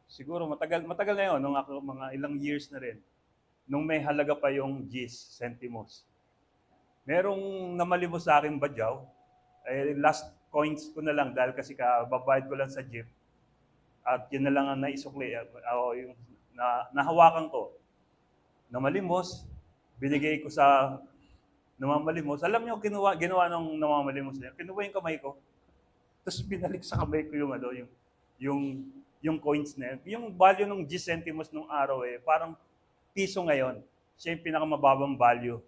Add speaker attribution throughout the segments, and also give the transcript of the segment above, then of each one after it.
Speaker 1: siguro matagal na yun, nung ako mga ilang years na rin, nung may halaga pa yung G's, centimos. Merong namalimos sa akin badyaw, last coins ko na lang dahil kasi kababayad ko lang sa jeep at yun na lang ang naisukli, yung nahawakan ko. Namalimos, binigay ko sa namamalimos. Alam niyo, ginawa ng namamalimos niya, kinuha yung kamay ko, tapos binalik sa kamay ko yung yung, yung coins na yun. Yung value ng G centimos nung araw parang piso ngayon. Siya yung pinakamababang value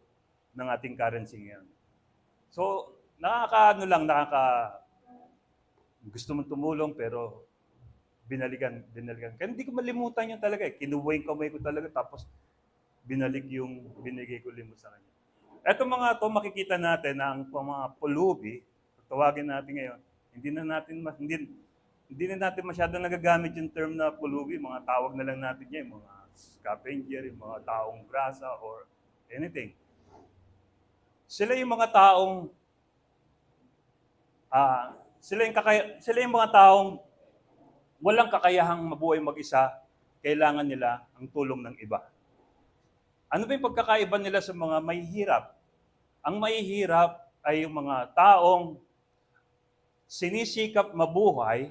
Speaker 1: ng ating currency ngayon. So, gusto mong tumulong pero binalikan. Kaya hindi ko malimutan yun talaga Kinuha yung kamay ko talaga tapos binalik yung binigay ko limos sa kanya. Eto mga to makikita natin na ang mga pulubi, tawagin natin ngayon, hindi na natin masyadong nagagamit yung term na pulubi, mga tawag na lang natin yan, mga scavenger, yung mga taong grasa or anything. Sila yung mga taong sila yung mga taong walang kakayahang mabuhay mag-isa, kailangan nila ang tulong ng iba. Ano ba yung pagkakaiba nila sa mga mahihirap? Ang mahihirap ay yung mga taong sinisikap mabuhay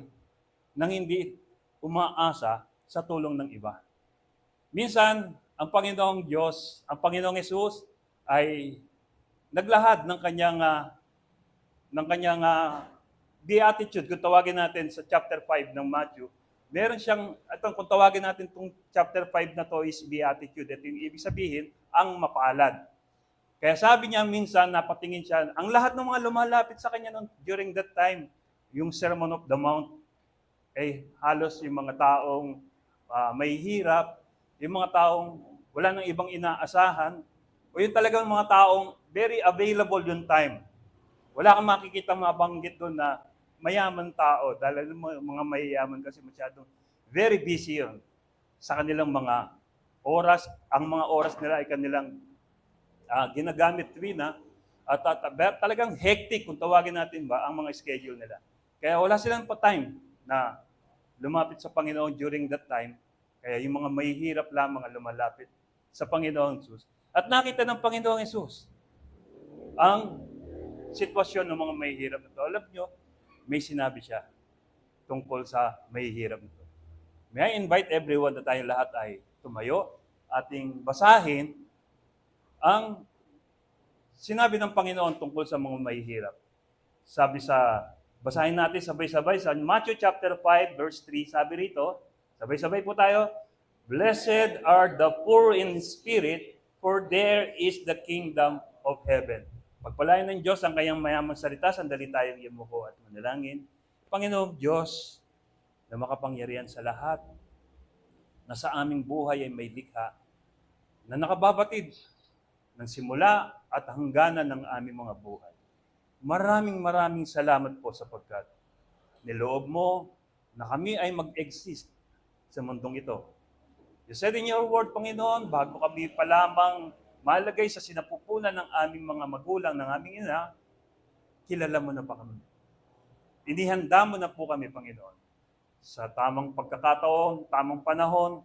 Speaker 1: nang hindi umaasa sa tulong ng iba. Minsan, ang Panginoong Diyos, ang Panginoong Hesus ay naglahad ng kanyang beatitude, kung tawagin natin sa chapter 5 ng Matthew. Meron siyang, kung tawagin natin itong chapter 5 na to is beatitude. Ito yung ibig sabihin, ang mapalad. Kaya sabi niya minsan, napatingin siya, ang lahat ng mga lumalapit sa kanya during that time, yung Sermon of the Mount, halos yung mga taong may hirap, yung mga taong wala nang ibang inaasahan, o yung talagang mga taong very available yung time. Wala kang makikita mabanggit doon na mayaman tao, dahil mga mayayaman kasi masyadong very busy yun sa kanilang mga oras. Ang mga oras nila ay kanilang ginagamit tuwina at talagang hectic kung tawagin natin ba ang mga schedule nila. Kaya wala silang pa time na lumapit sa Panginoon during that time. Kaya yung mga mahihirap lamang ang lumalapit sa Panginoong Jesus. At nakita ng Panginoong Jesus ang sitwasyon ng mga mahihirap ito. Alam nyo, may sinabi siya tungkol sa mahihirap nito. May I invite everyone na tayong lahat ay tumayo, ating basahin ang sinabi ng Panginoon tungkol sa mga mahihirap. Basahin natin sabay-sabay sa Matthew chapter 5 verse 3, sabi rito, sabay-sabay po tayo, "Blessed are the poor in spirit, for there is the kingdom of heaven." Pagpalain ng Diyos ang kanyang mayamang salita, sandali tayong yumuko at manalangin. Panginoong Diyos na makapangyarihan sa lahat, na sa aming buhay ay may likha, na nakababatid ng simula at hangganan ng aming mga buhay. Maraming salamat po sapagkat niloob mo na kami ay mag-exist sa mundong ito. You said in your word, Panginoon, bago kami pa lamang malagay sa sinapupunan ng aming mga magulang, ng aming ina, kilala mo na pa kami. Inihanda mo na po kami, Panginoon, sa tamang pagkakataon, tamang panahon,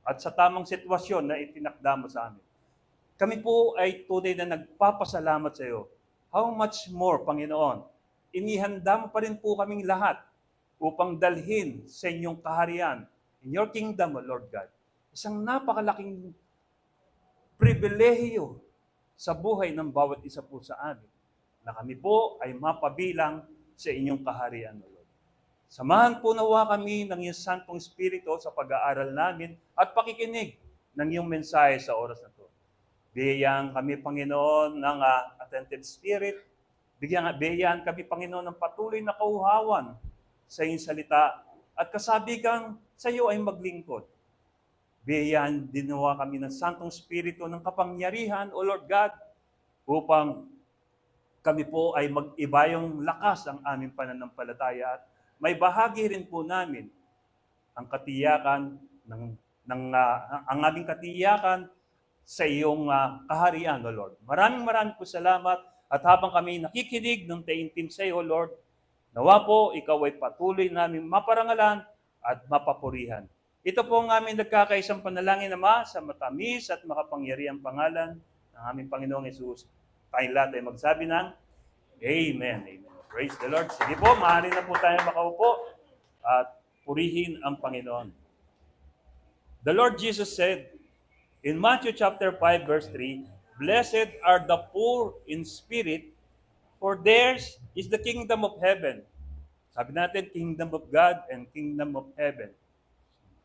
Speaker 1: at sa tamang sitwasyon na itinakda mo sa amin. Kami po ay tunay na nagpapasalamat sa iyo. How much more, Panginoon, inihanda mo pa rin po kaming lahat upang dalhin sa inyong kaharian, in your kingdom, O Lord God. Isang napakalaking pribilehiyo sa buhay ng bawat isa po sa amin, na kami po ay mapabilang sa inyong kaharian, O Lord. Samahan po nawa kami ng iyong Santong Espiritu sa pag-aaral namin at pakikinig ng iyong mensahe sa oras na ito. Biyayaan kami, Panginoon, ng attentive spirit. Biyayaan kami, Panginoon, ng patuloy na kauhawan sa iyong salita at kasabigang sa iyo ay maglingkod. Biyayaan din nawa kami ng Santong Espiritu ng kapangyarihan, O Lord God, upang kami po ay mag-iba yung lakas ang aming pananampalataya at may bahagi rin po namin ang katiyakan ang aming katiyakan sa iyong kaharian, O Lord. Maraming po salamat at habang kami nakikinig ng taimtim sa iyo, Lord, nawa po ikaw ay patuloy namin maparangalan at mapapurihan. Ito po ang aming nagkakaisang panalangin, Ama, sa matamis at makapangyarihang pangalan ng aming Panginoong Yesus. Tayong lahat ay magsabi ng Amen. Amen. Praise the Lord. Sige po, maaari na po tayo makaupo at purihin ang Panginoon. The Lord Jesus said in Matthew chapter 5 verse 3, "Blessed are the poor in spirit, for theirs is the kingdom of heaven." Sabi natin, kingdom of God and kingdom of heaven.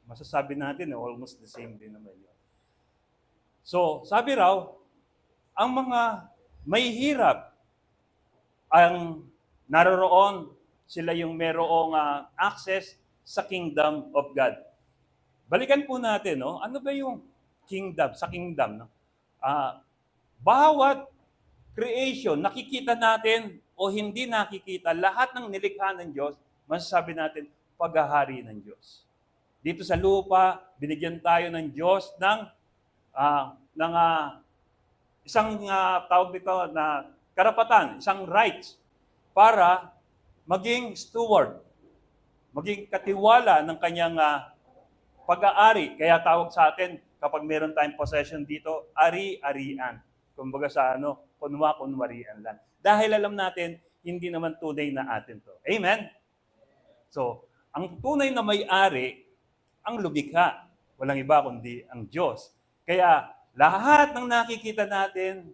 Speaker 1: Masasabi natin, almost the same din naman yun. So, sabi raw, ang mga may hirap, ang naroroon, sila yung merong access sa kingdom of God. Balikan po natin, no? Ano ba yung kingdom? Sa kingdom, no? Bawat creation, nakikita natin o hindi nakikita, lahat ng nilikha ng Diyos, masasabi natin, paghahari ng Diyos. Dito sa lupa, binigyan tayo ng Diyos ng isang tawag dito na karapatan, isang rights para maging steward, maging katiwala ng kanyang pag-aari. Kaya tawag sa atin, kapag meron tayong possession dito, ari-arian. Kumbaga sa kunwarian lang. Dahil alam natin, hindi naman tunay na atin to. Amen? So, ang tunay na may-ari, ang lumikha. Walang iba kundi ang Diyos. Kaya lahat ng nakikita natin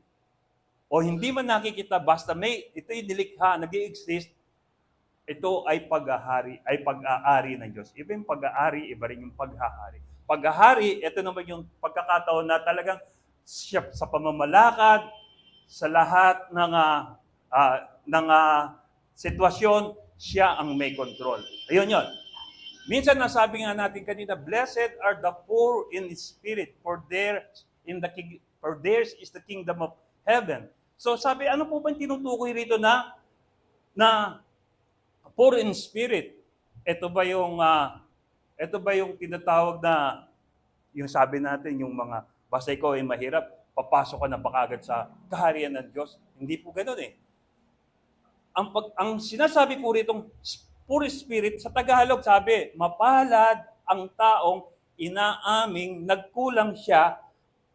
Speaker 1: o hindi man nakikita, basta ito'y nilikha, nag-i-exist, ito ay pag-aari ng Diyos. Iba yung pag-aari, iba rin yung paghahari. Paghahari, ito naman yung pagkakataon na talagang sa pamamalakad, sa lahat ng sitwasyon, siya ang may control. Ayun yun. Minsan nasabi nga natin kanina, "Blessed are the poor in spirit, for theirs is the kingdom of heaven." So sabi, ano po ba yung tinutukoy rito na poor in spirit? Ito ba yung tinatawag na, yung sabi natin, yung mga, basta ikaw ay mahirap, papasok ka na pakagad sa kaharian ng Diyos? Hindi po ganoon eh. Ang sinasabi po rito, poor spirit, sa Tagalog sabi, mapalad ang taong inaaming nagkulang siya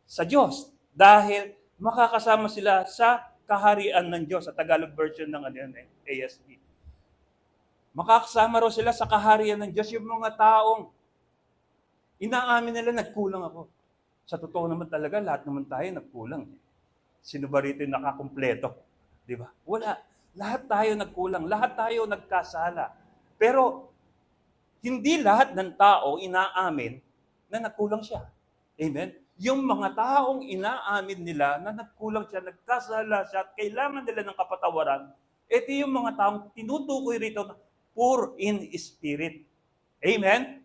Speaker 1: sa Diyos dahil makakasama sila sa kaharian ng Diyos. Sa Tagalog version ng ASB. Makakasama raw sila sa kaharian ng Diyos, yung mga taong inaamin nila, nagkulang ako. Sa totoo naman talaga, lahat naman tayo nagkulang. Sino ba rito yung nakakumpleto? Di ba? Wala. Lahat tayo nagkulang. Lahat tayo nagkasala. Pero, hindi lahat ng tao inaamin na nagkulang siya. Amen? Yung mga taong inaamin nila na nagkulang siya, nagkasala siya, at kailangan nila ng kapatawaran, ito yung mga taong tinutukoy rito na poor in spirit. Amen?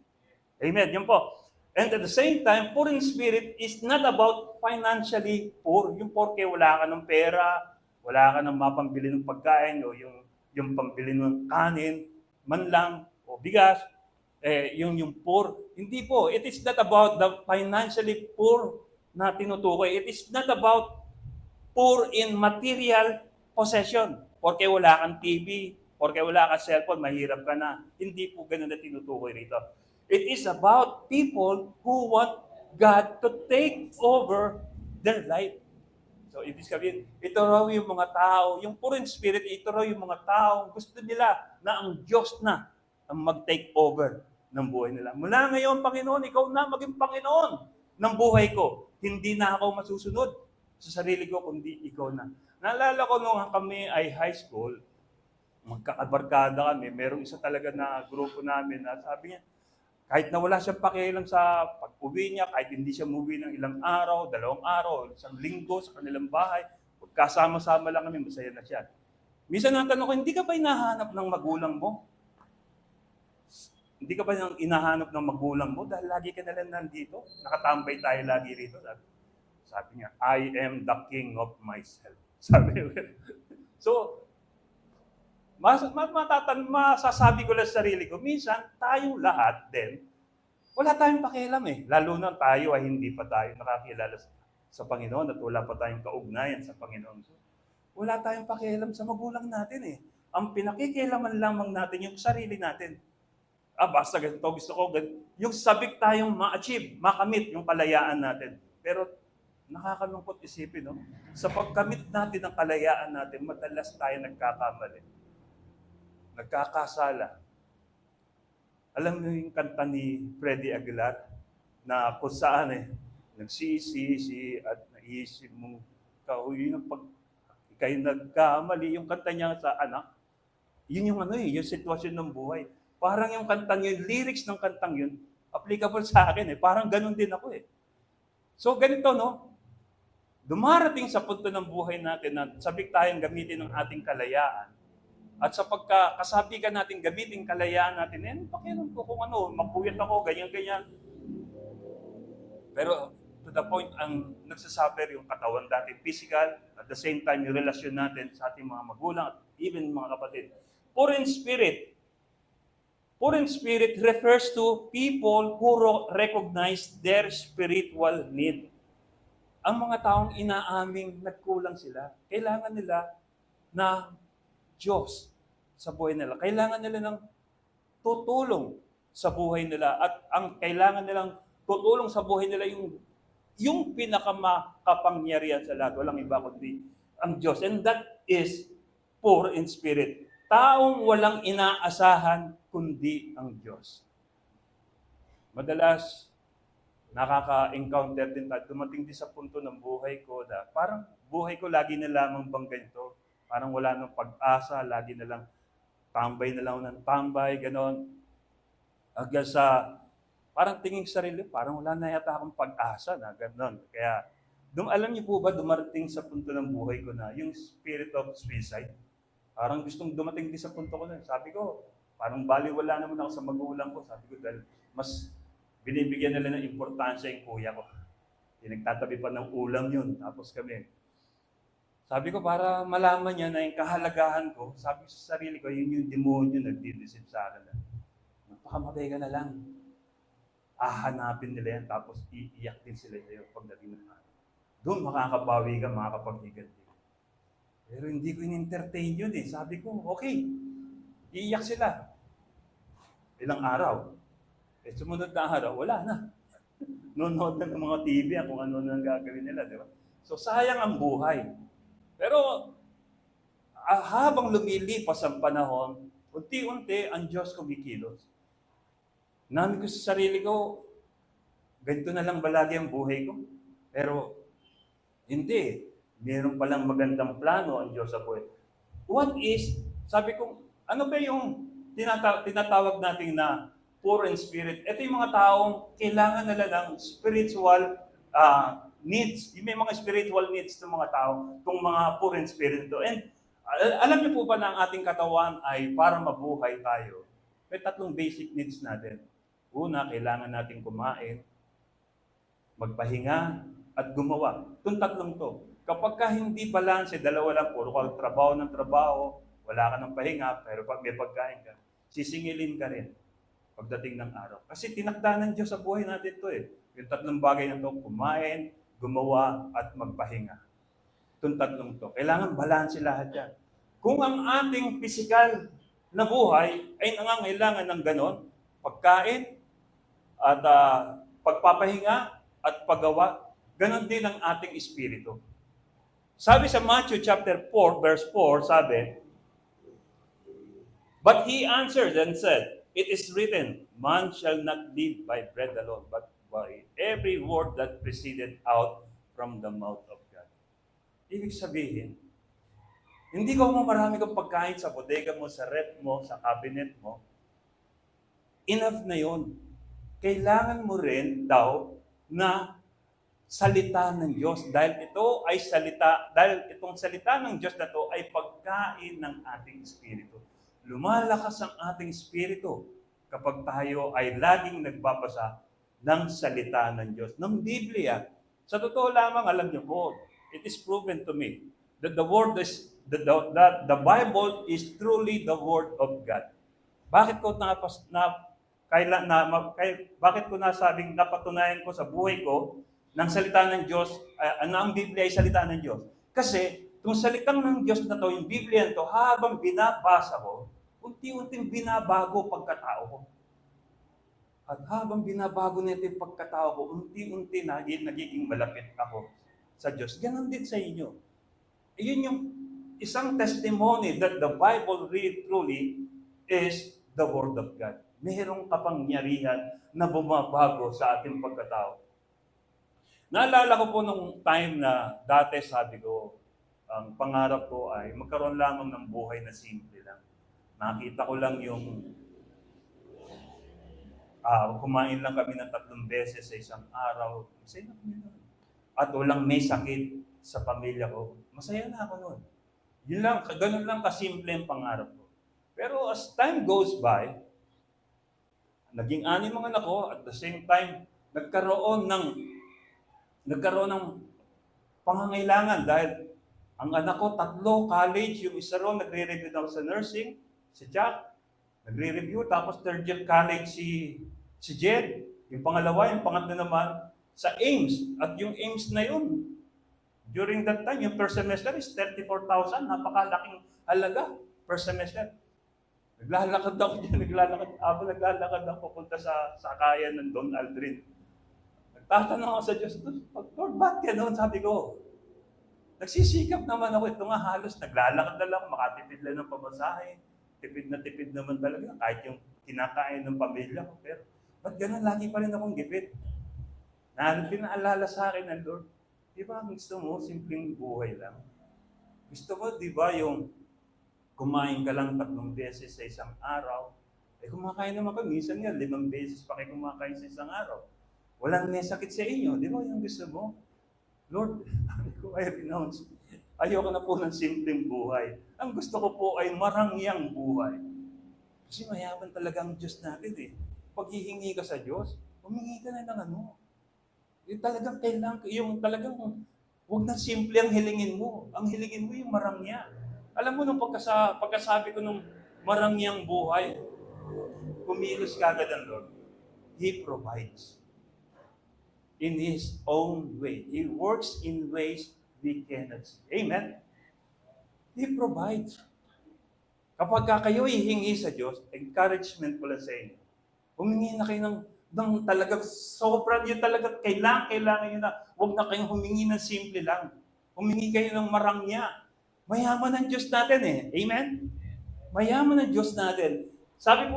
Speaker 1: Amen. Yun po. And at the same time, poor in spirit is not about financially poor. Yung porke wala ka ng pera, wala ka ng mapambili ng pagkain, o yung pambili ng kanin, man lang, o bigas, yung poor. Hindi po. It is not about the financially poor na tinutukoy. It is not about poor in material possession. Porque wala kang TV, porque wala kang cellphone, mahirap ka na. Hindi po ganun na tinutukoy rito. It is about people who want God to take over their life. So, ibig sabihin, ito raw yung mga tao, yung poor in spirit, ito raw yung mga tao, gusto nila na ang Diyos na ang mag-take over ng buhay nila. Mula ngayon, Panginoon, ikaw na maging Panginoon ng buhay ko. Hindi na ako masusunod sa sarili ko, kundi ikaw na. Naalala ko nung kami ay high school, magkakabarkada kami, merong isa talaga na grupo namin na sabi niya, kahit na wala siyang pakialam sa pag-uwi niya, kahit hindi siya umuwi ng ilang araw, 2 araw, 1 linggo sa kanilang bahay, kasama-sama lang kami, masaya na siya. Minsan natanong ko, hindi ka ba hinahanap ng magulang mo? Hindi ka ba hinahanap ng magulang mo? Dahil lagi ka na lang nandito. Nakatambay tayo lagi rito. Sabi niya, I am the king of myself. Sabi niya. So, masasabi ko lang sa sarili ko, minsan tayong lahat din, wala tayong pakialam eh. Lalo na tayo ay hindi pa tayo nakakilala sa Panginoon at wala pa tayong kaugnayan sa Panginoon. So, wala tayong pakialam sa magulang natin eh. Ang pinakikialaman lamang natin yung sarili natin. basta ganito, gusto ko, ganito. Yung sabik tayong ma-achieve, makamit yung kalayaan natin. Pero nakakalungkot isipin, no? Sa pagkamit natin ng kalayaan natin, madalas tayo nagkakamali. Nagkakasala. Alam mo yung kanta ni Freddie Aguilar na kung saan nagsisisi at naisip mong kauwi ng pag ikay nagkamali, yung kanta niya sa anak, yun yung yung sitwasyon ng buhay. Parang yung kantang yun, lyrics ng kantang yun, applicable sa akin Parang ganun din ako So ganito, no? Dumarating sa punto ng buhay natin na sabik tayong gamitin ng ating kalayaan. At sa pagkakasabikan natin gamitin kalayaan natin, pakialam ko kung mapuyat ako, ganyan-ganyan. Pero to the point, ang nagsasuffer yung katawan dati, physical, at the same time, yung relasyon natin sa ating mga magulang, at even mga kapatid. Poor in spirit refers to people who recognize their spiritual need. Ang mga taong inaaming nagkulang sila, kailangan nila na Diyos sa buhay nila. Kailangan nila ng tutulong sa buhay nila. At ang kailangan nilang tutulong sa buhay nila yung pinakamakapangyarihan sa lahat. Walang iba kundi ang Diyos. And that is poor in spirit. Taong walang inaasahan kundi ang Diyos. Madalas, nakaka-encounter din tayo. Dumating din sa punto ng buhay ko na parang buhay ko lagi na lamang bang ganito. Parang wala nang pag-asa, lagi na lang tambay na lang ng tambay, gano'n. Hanggang sa, parang tingin sa sarili, parang wala na yata akong pag-asa na gano'n. Kaya, alam niyo po ba, dumarating sa punto ng buhay ko na yung spirit of suicide, parang gustong dumating din sa punto ko na. Sabi ko, parang baliwala naman ako sa magulang ko. Sabi ko, dahil mas binibigyan nila ng importansya yung kuya ko. Nagtatabi pa ng ulam yun. Tapos kami, sabi ko, para malaman niya na yung kahalagahan ko, sabi ko sa sarili ko, yun yung demonyo nagdidisip sa akin. Magpakamatay ka na lang. Hahanapin nila yan, tapos iiyak din sila sa'yo pagdating ng araw. Doon makakabawi ka, makakapaghiganti. Pero hindi ko in-entertain yun Sabi ko, okay, iiyak sila. Ilang araw. Sumunod na araw, wala na. Nonood na ng mga TV kung ano na gagawin nila, di ba? So, sayang ang buhay. Pero habang lumilipas ang panahon, unti-unti ang Diyos kumikilos. Namin ko sa sarili ko, ganito na lang ba lagi ang buhay ko? Pero hindi. Meron palang magandang plano ang Diyos sa buhay. What is, sabi ko, ano ba yung tinatawag natin na poor in spirit? Ito yung mga taong kailangan nila ng spiritual needs. May mga spiritual needs ng mga tao, itong mga poor in spirit ito. And alam niyo po ba na ang ating katawan ay para mabuhay tayo? May 3 basic needs natin. Una, kailangan natin kumain, magpahinga, at gumawa. Itong 3 to. Kapag ka hindi balance, dalawa lang, puro ka trabaho ng trabaho, wala ka ng pahinga, pero pag may pagkain ka, sisingilin ka rin pagdating ng araw. Kasi tinakda ng Diyos sa buhay natin ito Yung 3 bagay na ito, kumain, gumawa, at magpahinga. Itong 3 to. Kailangan balanse lahat yan. Kung ang ating physical na buhay ay nangangailangan ng ganon, pagkain, at pagpapahinga, at paggawa, ganon din ang ating espiritu. Sabi sa Matthew chapter 4, verse 4, sabi, "But he answered and said, it is written, man shall not live by bread alone, but by every word that proceeded out from the mouth of God." Ibig sabihin, hindi ko marami kang pagkain sa bodega mo, sa rep mo, sa cabinet mo. Enough na yon. Kailangan mo rin daw na salita ng Diyos dahil itong salita ng Diyos na to ay pagkain ng ating espiritu. Lumalakas ang ating espiritu kapag tayo ay laging nagbabasa ng salita ng Diyos, ng Biblia. Sa totoo lamang, alam niyo po, it is proven to me that the Bible is truly the Word of God. Bakit ko nasabing napatunayan ko sa buhay ko ng salita ng Diyos, na ang Biblia ay salita ng Diyos? Kasi, itong salitang ng Diyos na to, yung Biblia na to, habang binabasa ko, unti-unting binabago pagkatao ko. At habang binabago nito yung pagkatao ko, unti-unti nagiging malapit ako sa Diyos. Ganon din sa inyo. Iyon yung isang testimony that the Bible really truly is the Word of God. Mayroong kapangyarihan na bumabago sa ating pagkatao. Naalala ko po nung time na dati sabi ko, ang pangarap ko ay magkaroon lamang ng buhay na simple lang. Nakita ko lang yung kumain lang kami ng 3 beses sa isang araw. Masaya na kami nun. At walang may sakit sa pamilya ko. Masaya na ako nun. Yun lang, ganun lang kasimple ang pangarap ko. Pero as time goes by, naging 6 mga anak ko, at the same time, nagkaroon ng pangangailangan dahil ang anak ko, 3 college, yung isa ron, nagre-review daw sa nursing, si Jack, nagre-review, tapos 3rd year college si Jed, yung pangalawa, yung pangatlo naman, sa Ames. At yung Ames na yun, during that time, yung per semester is 34,000, napakalaking halaga per semester. Naglalakad ako dyan, naglalakad ako punta sa sakayan ng Don Aldrin. Nagtatanong ako sa Diyos, Lord, ba't gano'n? Sabi ko, nagsisikap naman ako. Ito nga halos, naglalakad na lang, makatipid lang ng pamasahe. Tipid na tipid naman talaga, kahit yung kinakain ng pamilya ko. Pero, ba't gano'n? Lagi pa rin akong gipit. Pinaalala sa akin ng Lord, di ba gusto mo, simpleng buhay lang? Gusto mo, di ba, yung kumain ka lang 3 beses sa isang araw, kumakain naman ka, minsan nga 5 beses pa kayo kumakain sa isang araw. Walang may sakit sa inyo, di ba yung gusto mo? Lord, I renounce. Ayoko na po ng simpleng buhay. Ang gusto ko po ay marangyang buhay. Kasi mayaman talaga ang Diyos natin eh. Pag hihingi ka sa Diyos, humingi ka na ng ano. Yung talagang kailangan, yung talagang, huwag na simple ang hilingin mo. Ang hilingin mo yung marangya. Alam mo, nung pagkasabi ko nung marangyang buhay, kumilos kagad ang Lord. He provides in His own way. He works in ways we cannot see. Amen? He provides. Kapag kayo hihingi sa Diyos, encouragement ko lang sa inyo. Humingi na kayo ng talagang sobrang yun talaga, kailangan yun na, huwag na kayong humingi ng simple lang. Humingi kayo ng marangya. Mayaman ang Diyos natin eh. Amen? Mayaman ang Diyos natin. Sabi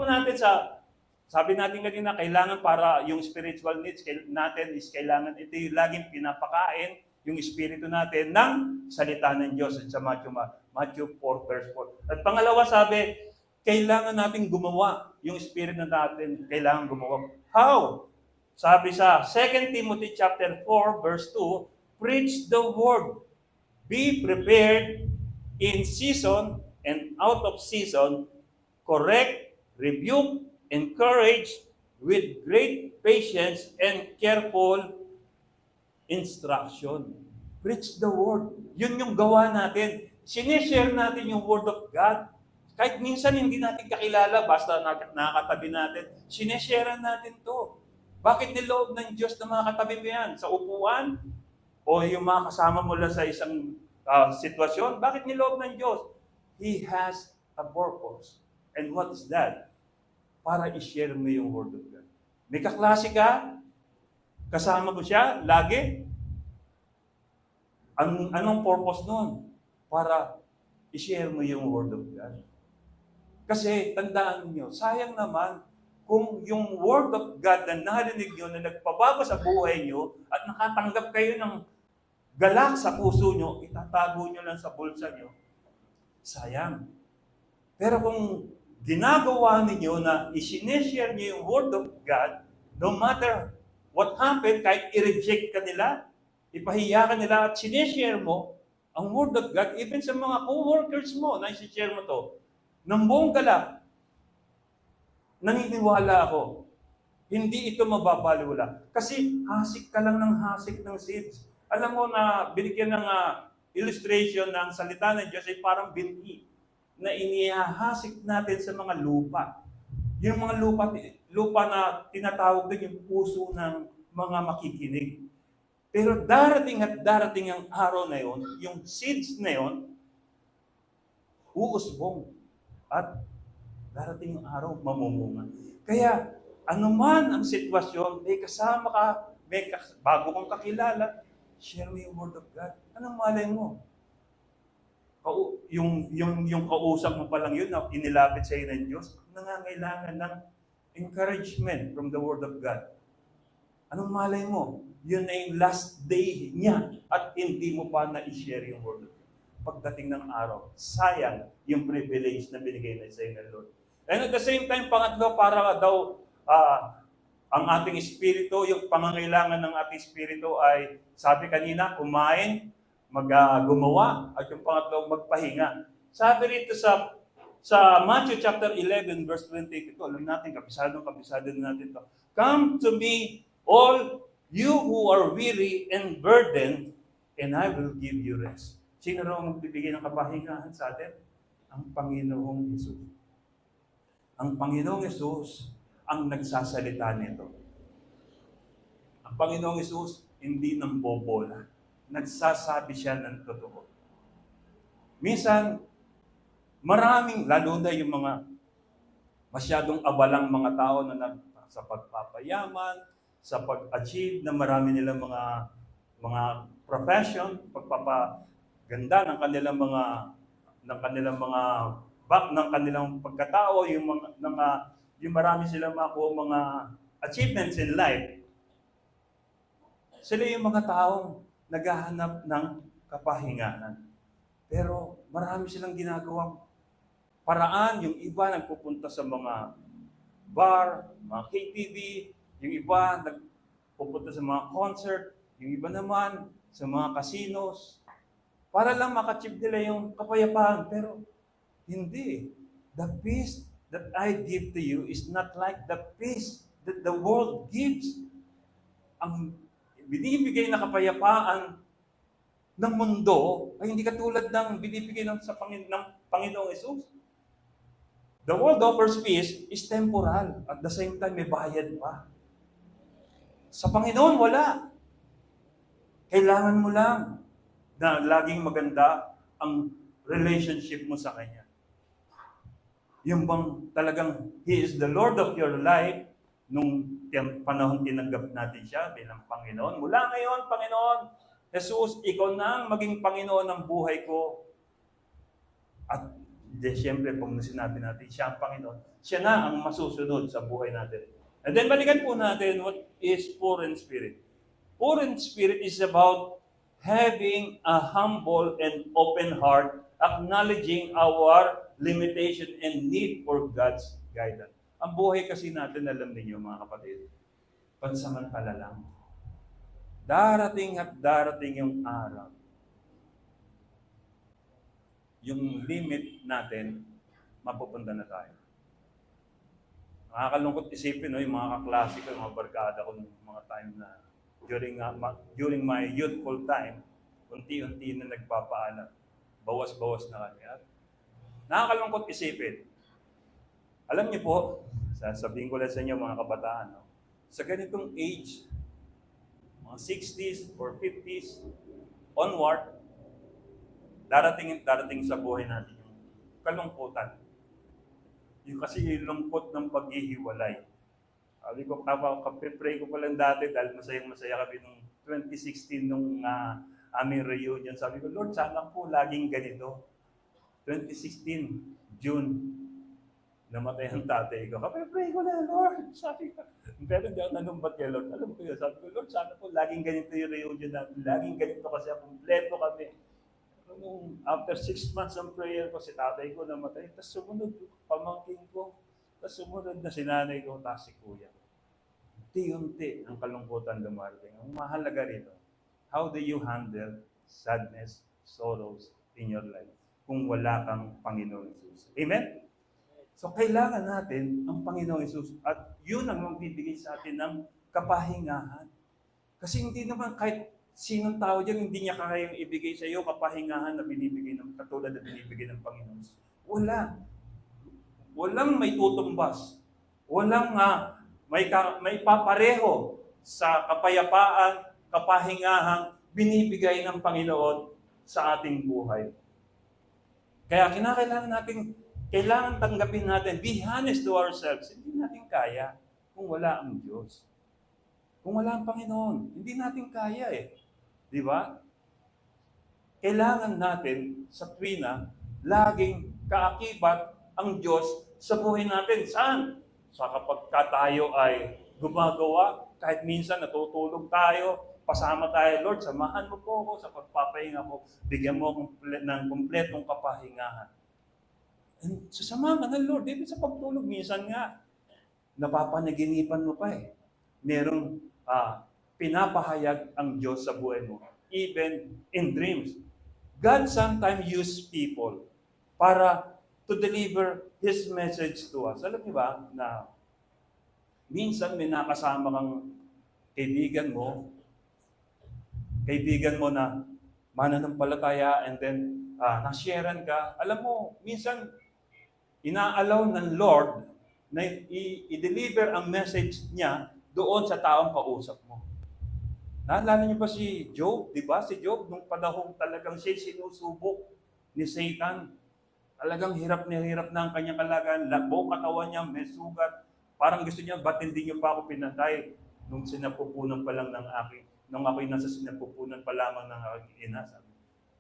Speaker 1: natin kanina, kailangan para yung spiritual needs natin is kailangan ito yung laging pinapakain yung espiritu natin ng salita ng Diyos sa Matthew 4 verse 4. At pangalawa sabi, kailangan natin gumawa. Yung espiritu natin kailangan gumawa. How? Sabi sa 2 Timothy chapter 4 verse 2, preach the word. Be prepared in season and out of season, correct, rebuke, encourage with great patience and careful instruction. Preach the word. Yun yung gawa natin. Sinishare natin yung word of God. Kahit minsan hindi natin kakilala, basta nakakatabi natin, sinishare natin to. Bakit niloob ng Diyos na mga katabi mo yan? Sa upuan? O yung mga kasama mo lang sa isang sitwasyon? Bakit niloob ng Diyos? He has a purpose. And what is that? Para i-share mo yung word of God. May kaklase ka, kasama mo siya, lagi. Anong purpose nun? Para i-share mo yung word of God. Kasi, tandaan niyo, sayang naman kung yung word of God na narinig niyo, na nagpabago sa buhay niyo, at nakatanggap kayo ng galak sa puso niyo, itatago niyo lang sa bulsa niyo, sayang. Pero kung ginagawa ninyo na isineshare niyo yung word of God, no matter what happened, kahit i-reject ka nila, ipahiya ka nila at sineshare mo ang word of God, even sa mga co-workers mo na isishare mo to, ng buong galak, naniniwala ako, hindi ito mababaliwala. Kasi hasik ka lang ng hasik ng seeds. Alam mo na binigyan ng illustration ng salita ng Diyos ay parang binhi na inihahasik natin sa mga lupa. Yung mga lupa na tinatawag din yung puso ng mga makikinig. Pero darating at darating ang araw na yon, yung seeds na yon, uusbong. At darating yung araw, mamumunga. Kaya, Ano man ang sitwasyon, may kasama ka, bago kang kakilala, share mo yung Word of God. Anong malay mo? Yung kausap mo pa lang yun na inilapit sa iyo ng Diyos, nangangailangan ng encouragement from the Word of God. Anong malay mo? Yun na yung last day niya at hindi mo pa na-share yung Word of God. Pagdating ng araw, sayang yung privilege na binigay na sa iyo ng Lord. And at the same time, pangatlo, para daw ang ating espiritu, yung pangangailangan ng ating espiritu ay, sabi kanina, kumain, gumawa, at yung pangatlo, magpahinga. Sabi rito sa Matthew chapter 11, verse 28, ito, alam natin, kabisado natin ito. Come to me, all you who are weary and burdened, and I will give you rest. Sino raw magbibigay ng kapahingahan sa atin? Ang Panginoong Hesus. Ang Panginoong Hesus ang nagsasalita nito. Ang Panginoong Hesus hindi nang bobola. Nagsasabi siya ng totoo. Minsan, maraming, lalo na yung mga masyadong abalang mga tao na sa pagpapayaman, sa pag-achieve na marami nilang mga profession, pagpapaganda ng kanilang pagkatao, yung marami silang makuha mga achievements in life. Sila yung mga taong naghahanap ng kapahingahan. Pero marami silang ginagawang paraan. Yung iba nagpupunta sa mga bar, mga KTV, yung iba nagpupunta sa mga concert, yung iba naman sa mga casinos, para lang makachieve nila yung kapayapaan. Pero hindi. The peace that I give to you is not like the peace that the world gives. Ang binibigay na kapayapaan ng mundo ay hindi katulad ng binibigay ng Panginoong Hesus. The world offers peace is temporal. At the same time, may bayad pa. Sa Panginoon, wala. Kailangan mo lang na laging maganda ang relationship mo sa Kanya. Yung bang talagang He is the Lord of your life, nung panahon tinanggap natin siya bilang Panginoon. Mula ngayon, Panginoon, Jesus, ikaw na ang maging Panginoon ng buhay ko. At siyempre, pag sinabi natin siya ang Panginoon, siya na ang masusunod sa buhay natin. And then balikan po natin what is poor in spirit. Poor in spirit is about having a humble and open heart, acknowledging our limitation and need for God's guidance. Ang buhay kasi natin, alam niyo mga kapatid, pansamantala lang. Darating at darating yung araw. Yung limit natin, mapupunta na tayo. Nakakalungkot isipin, no, yung mga kaklase ko, yung mga barkada ko, yung mga time na during my youthful time, unti-unti na nagpapaalam. Bawas-bawas na kami. At nakakalungkot isipin. Alam niyo po, sasabihin ko lang sa inyo mga kabataan, no? Sa ganitong age, mga 60s or 50s onward, darating sa buhay natin yung kalungkutan. Yung kasi yung lungkot ng paghihiwalay. Sabi ko, kapipray ko pa lang dati dahil masaya kami nung 2016 nung aming reunion. Sabi ko, Lord, sana po laging ganito. 2016, June, namatay ang tatay ko. Kapipray ko na, Lord. Sabi ko, pero hindi ako nanumbat kay Lord. Alam ko yun. Sabi ko, Lord, sana po laging ganito yung reunion natin. Laging ganito kasi kompleto kami. Nung after 6 months ng prayer ko, si tatay ko namatay. Tapos sumunod, pamangkin ko. Tapos sumunod na si nanay ko, tapos si kuya. Unti-unti ang kalungkutan dumarating. Ang mahalaga rito, how do you handle sadness, sorrows in your life kung wala kang Panginoon Jesus? Amen? So, kailangan natin ang Panginoong Hesus at yun ang magbibigay sa atin ng kapahingahan. Kasi hindi naman kahit sinong tao dyan, hindi niya kayang ibigay sa iyo kapahingahan na binibigay ng katulad na binibigay ng Panginoon. Wala. Walang may tutumbas. Walang may papareho sa kapayapaan, kapahingahan binibigay ng Panginoon sa ating buhay. Kaya kailangan tanggapin natin, be honest to ourselves, hindi natin kaya. kung wala ang Diyos. Kung wala ang Panginoon, hindi natin kaya eh. Di ba? Kailangan natin sa tuwina, laging kaakibat ang Diyos sa buhay natin. Saan? Sa kapag tayo ay gumagawa, kahit minsan natutulog tayo, pasama tayo, Lord, samahan mo po ako sa pagpapahinga ko, bigyan mo ng kumpletong kapahingahan. And sasama ka ng Lord, even sa pagtulog, minsan nga, napapanaginipan mo pa eh. Merong pinapahayag ang Diyos sa buhay mo, even in dreams. God sometimes use people para to deliver His message to us. Alam niyo ba na minsan may nakasama kang kaibigan mo na mananampalataya, and then nasharean ka. Alam mo, minsan inaalaw ng Lord na i-deliver ang message niya doon sa taong kausap mo. Naalala niyo ba si Job? Di ba? Si Job, nung panahong talagang siya sinusubok ni Satan, talagang hirap na ang kanyang kalagayan, buong katawan niya, may sugat. Parang gusto niya, ba't hindi niyo pa ako pinatay nung sinapupunan pa lang ng aking, nung ako'y nasa sinapupunan pa lamang ng aking ina.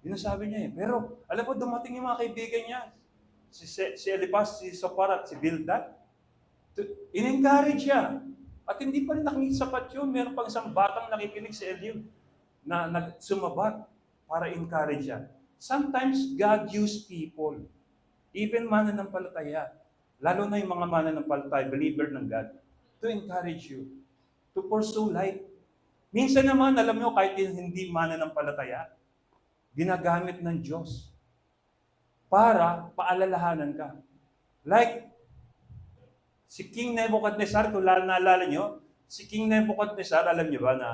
Speaker 1: Yun ang sabi niya eh. Pero, alam mo, dumating yung mga kaibigan niya. Si Eliphaz, si Soparat, si Bildad. In-encourage siya. At hindi pa rin sapat yun. Meron pang isang batang nakikinig si Eliud na nagsumabat para encourage siya. Sometimes God use people, even mananampalataya, lalo na yung mga mananampalataya, believer ng God, to encourage you, to pursue life. Minsan naman, alam nyo, kahit hindi mananampalataya, ginagamit ng Diyos para paalalahanan ka. Like, si King Nebuchadnezzar, kung naalala nyo, si King Nebuchadnezzar, alam nyo ba na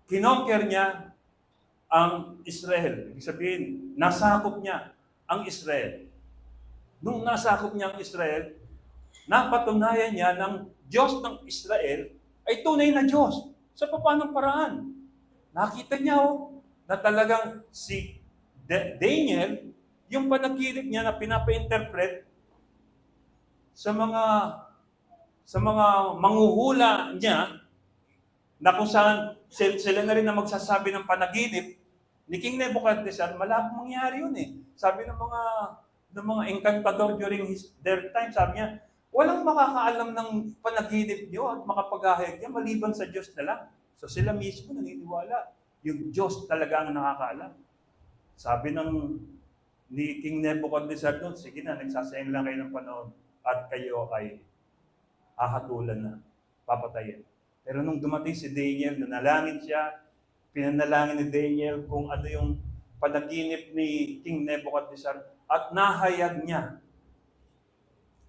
Speaker 1: kinonquer niya ang Israel. Ibig sabihin, nasakop niya ang Israel. Nung nasakop niya ang Israel, napatunayan niya ng Diyos ng Israel ay tunay na Diyos. Sa paanong paraan? Nakita niya na talagang si Daniel, yung panaginip niya na pinapa-interpret sa mga manghuhula niya, na kung saan sila na rin na magsasabi ng panaginip ni King Nebuchadnezzar, malabong mangyari yun eh. Sabi ng mga encantador during their time, sabi niya, walang makakaalam ng panaginip niyo at makapaghahayag niya maliban sa Diyos na lang. So sila mismo naniniwala, yung Diyos talaga ang nakakaalam. Sabi ni King Nebuchadnezzar doon, sige na, nagsasayang lang kayo ng panahon at kayo ay hahatulan na, papatayin. Pero nung dumating si Daniel, nanalangin siya, pinanalangin ni Daniel kung ano yung panaginip ni King Nebuchadnezzar at nahayag niya.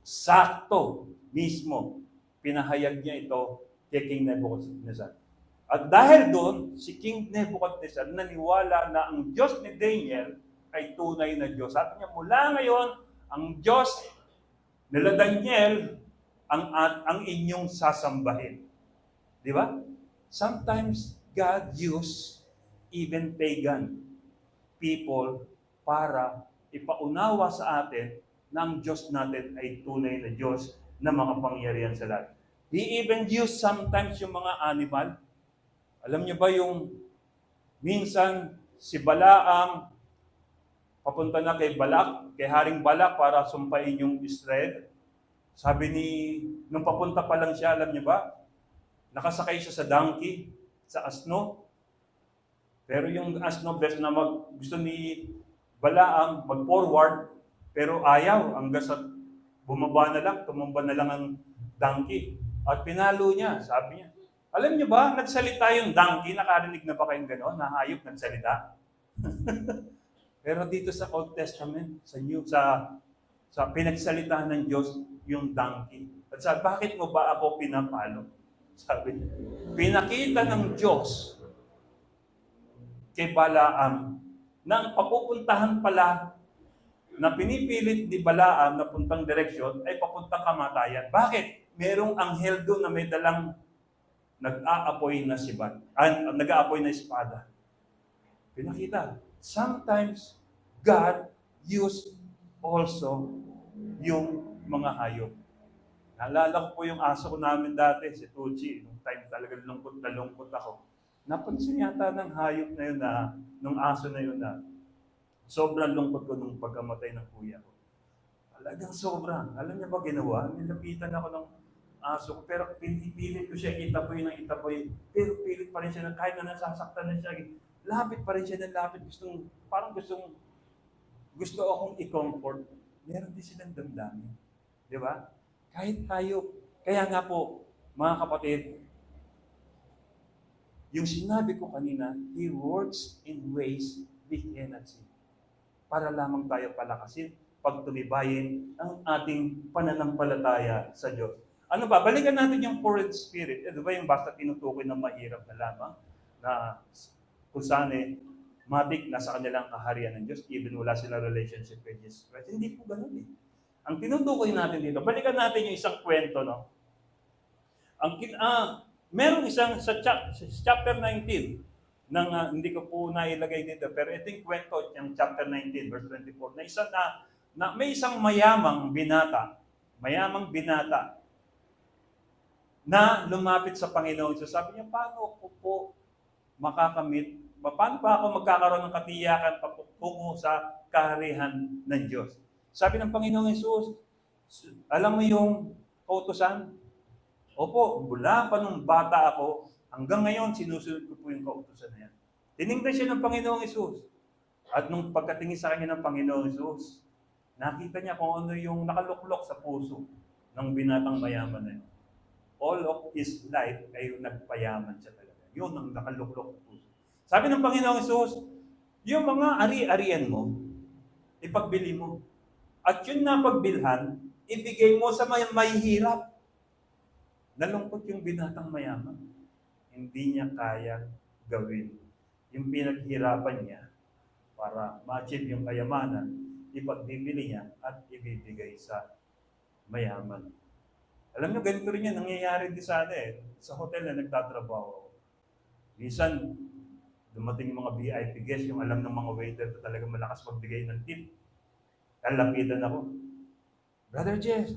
Speaker 1: Sakto mismo, pinahayag niya ito kay King Nebuchadnezzar. At dahil doon, si King Nebuchadnezzar naniwala na ang Diyos ni Daniel ay tunay na Diyos. Sabi niya, mula ngayon, ang Diyos nila Daniel ang inyong sasambahin. Di ba? Sometimes God use even pagan people para ipaunawa sa atin na ang Diyos natin ay tunay na Diyos na makapangyarihan sa lahat. He even use sometimes yung mga animal. Alam niyo ba yung minsan si Balaam papunta na kay Haring Balak para sumpain yung Israel. Sabi nung papunta pa lang siya, alam niyo ba, nakasakay siya sa donkey, sa asno. Pero yung asno, best na gusto ni Balaam mag-forward, pero ayaw, hanggang sa bumaba na lang, tumumba na lang ang donkey. At pinalo niya, sabi niya. Alam niyo ba, nagsalita yung donkey, nakarinig na ba kayong gano'n, na hayop nagsalita? Pero dito sa Old Testament, sa pinagsalita ng Diyos, yung donkey. At sabi, bakit mo ba ako pinapalo? Sabi niya, pinakita ng Diyos kay Balaam na ang papupuntahan pala na pinipilit ni Balaam na puntang direksyon ay papuntang kamatayan. Bakit? Merong anghel doon na may dalang nag-aapoy na nag-aapoy na espada. Pinakita. Sometimes, God used also yung mga hayop. Naalala ko po yung aso ko namin dati, si Tucci, nung time talaga lungkot na lungkot ako. Napansin yata ng hayop na yun nung aso na yun sobrang lungkot ko nung pagkamatay ng kuya ko. Talagang sobrang. Alam niya ba ginawa? Nilapitan ako ng aso ko, pero pinipilit ko siya itapoy ng itapoy. Pero pilit pa rin siya, kahit na nasasaktan na siya, lapit pa rin siya ng lapit. Gusto akong i-comfort. Meron din silang damdamin. Di ba? Kahit hayop. Kaya nga po, mga kapatid, yung sinabi ko kanina, He works in ways we cannot see. Para lamang tayo palakasin, pagtumibayin ang ating pananampalataya sa Diyos. Ano ba? Balikan natin yung poor in spirit. Ano ba yung basta tinutukoy ng mahirap na lamang na kung saan matik nasa kanilang kaharian ng Diyos, even wala silang relationship with Jesus Christ. Hindi po ganun eh. Ang tinutukoy natin dito, balikan natin yung isang kwento, no? Merong isang sa chapter 19 ng hindi ko po nailagay dito, pero ito yung kwento yung chapter 19 verse 24 na may isang mayamang binata na lumapit sa Panginoon. So sabi niya, paano ko po makakamit, paano ba ako magkakaroon ng katiyakan patungo sa kaharian ng Diyos? Sabi ng Panginoong Hesus, alam mo yung kautusan? Opo, mula pa nung bata ako, hanggang ngayon, sinusunod ko po yung kautusan na yan. Tinignan siya ng Panginoong Hesus. At nung pagkatingin sa kanya ng Panginoong Hesus, nakita niya kung ano yung nakaluklok sa puso ng binatang mayaman na yun. All of his life ay nagpayaman siya talaga. Yun ang nakaluklok sa puso. Sabi ng Panginoong Hesus, yung mga ari-arian mo, ipagbili mo. At yun na pagbilhan, ibigay mo sa may hirap. Nalungkot yung binatang mayaman. Hindi niya kaya gawin. Yung pinaghirapan niya para ma-achieve yung kayamanan, ipagbibili niya at ibibigay sa mayaman. Alam niyo, ganito rin yan, nangyayari din sa sa hotel na nagtatrabaho. Minsan, dumating yung mga VIP guests, yung alam ng mga waiter na talaga malakas magbigay ng tip. Lalapitan ako. Brother Jess,